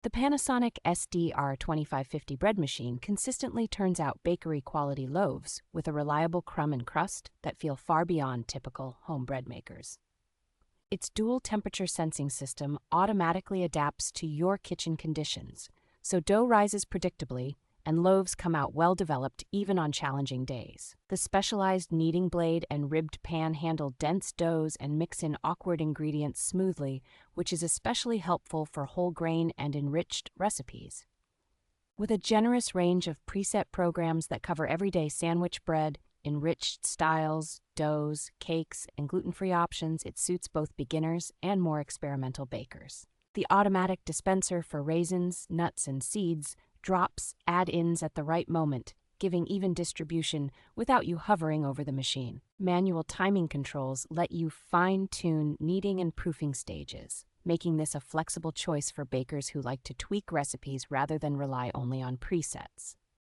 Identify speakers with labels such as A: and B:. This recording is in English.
A: The Panasonic SD-R2550 Bread Machine consistently turns out bakery-quality loaves with a reliable crumb and crust that feel far beyond typical home bread makers. Its dual temperature sensing system automatically adapts to your kitchen conditions, so dough rises predictably and loaves come out well-developed even on challenging days. The specialized kneading blade and ribbed pan handle dense doughs and mix in awkward ingredients smoothly, which is especially helpful for whole grain and enriched recipes. With a generous range of preset programs that cover everyday sandwich bread, enriched styles, doughs, cakes, and gluten-free options, it suits both beginners and more experimental bakers. The automatic dispenser for raisins, nuts, and seeds drops add-ins at the right moment, giving even distribution without you hovering over the machine. Manual timing controls let you fine-tune kneading and proofing stages, making this a flexible choice for bakers who like to tweak recipes rather than rely only on presets.